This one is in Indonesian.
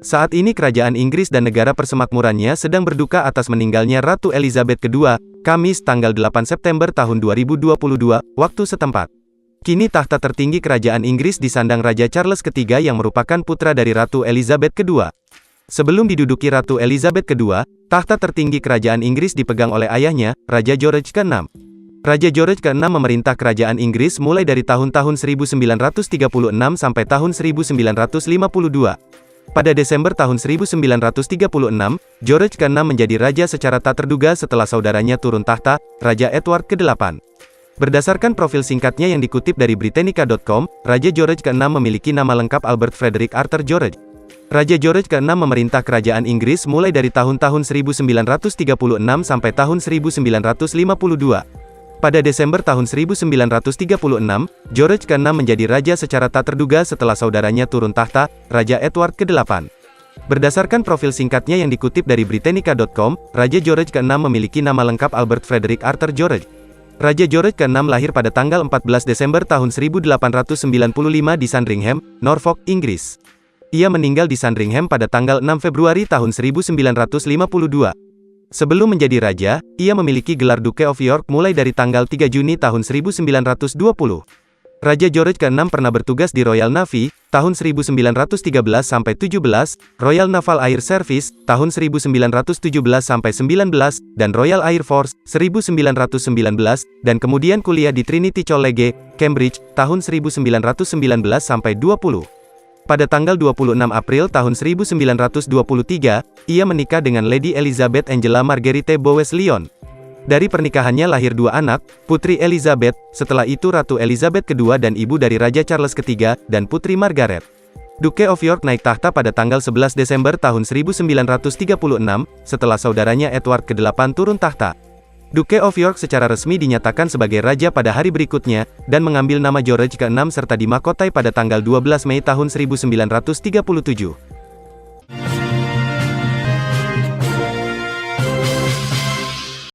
Saat ini kerajaan Inggris dan negara persemakmurannya sedang berduka atas meninggalnya Ratu Elizabeth II, Kamis tanggal 8 September tahun 2022, waktu setempat. Kini tahta tertinggi kerajaan Inggris disandang Raja Charles III yang merupakan putra dari Ratu Elizabeth II. Sebelum diduduki Ratu Elizabeth II, tahta tertinggi kerajaan Inggris dipegang oleh ayahnya, Raja George ke-6. Raja George ke-6 memerintah kerajaan Inggris mulai dari tahun-tahun 1936 sampai tahun 1952. Pada Desember tahun 1936, George ke-6 menjadi raja secara tak terduga setelah saudaranya turun tahta, Raja Edward ke-8. Berdasarkan profil singkatnya yang dikutip dari Britannica.com, Raja George ke-6 memiliki nama lengkap Albert Frederick Arthur George. Raja George ke-6 memerintah kerajaan Inggris mulai dari tahun-tahun 1936 sampai tahun 1952. Pada Desember tahun 1936, George ke-6 menjadi raja secara tak terduga setelah saudaranya turun tahta, Raja Edward ke-8. Berdasarkan profil singkatnya yang dikutip dari Britannica.com, Raja George ke-6 memiliki nama lengkap Albert Frederick Arthur George. Raja George ke-6 lahir pada tanggal 14 Desember tahun 1895 di Sandringham, Norfolk, Inggris. Ia meninggal di Sandringham pada tanggal 6 Februari tahun 1952. Sebelum menjadi raja, ia memiliki gelar Duke of York mulai dari tanggal 3 Juni tahun 1920. Raja George ke-6 pernah bertugas di Royal Navy, tahun 1913 sampai 17, Royal Naval Air Service, tahun 1917 sampai 19, dan Royal Air Force, 1919, dan kemudian kuliah di Trinity College, Cambridge, tahun 1919 sampai 20. Pada tanggal 26 April tahun 1923, ia menikah dengan Lady Elizabeth Angela Marguerite Bowes-Lyon. Dari pernikahannya lahir dua anak, Putri Elizabeth, setelah itu Ratu Elizabeth II dan ibu dari Raja Charles III, dan Putri Margaret. Duke of York naik tahta pada tanggal 11 Desember tahun 1936, setelah saudaranya Edward ke-8 turun tahta. Duke of York secara resmi dinyatakan sebagai raja pada hari berikutnya, dan mengambil nama George ke-6 serta dimahkotai pada tanggal 12 Mei tahun 1937.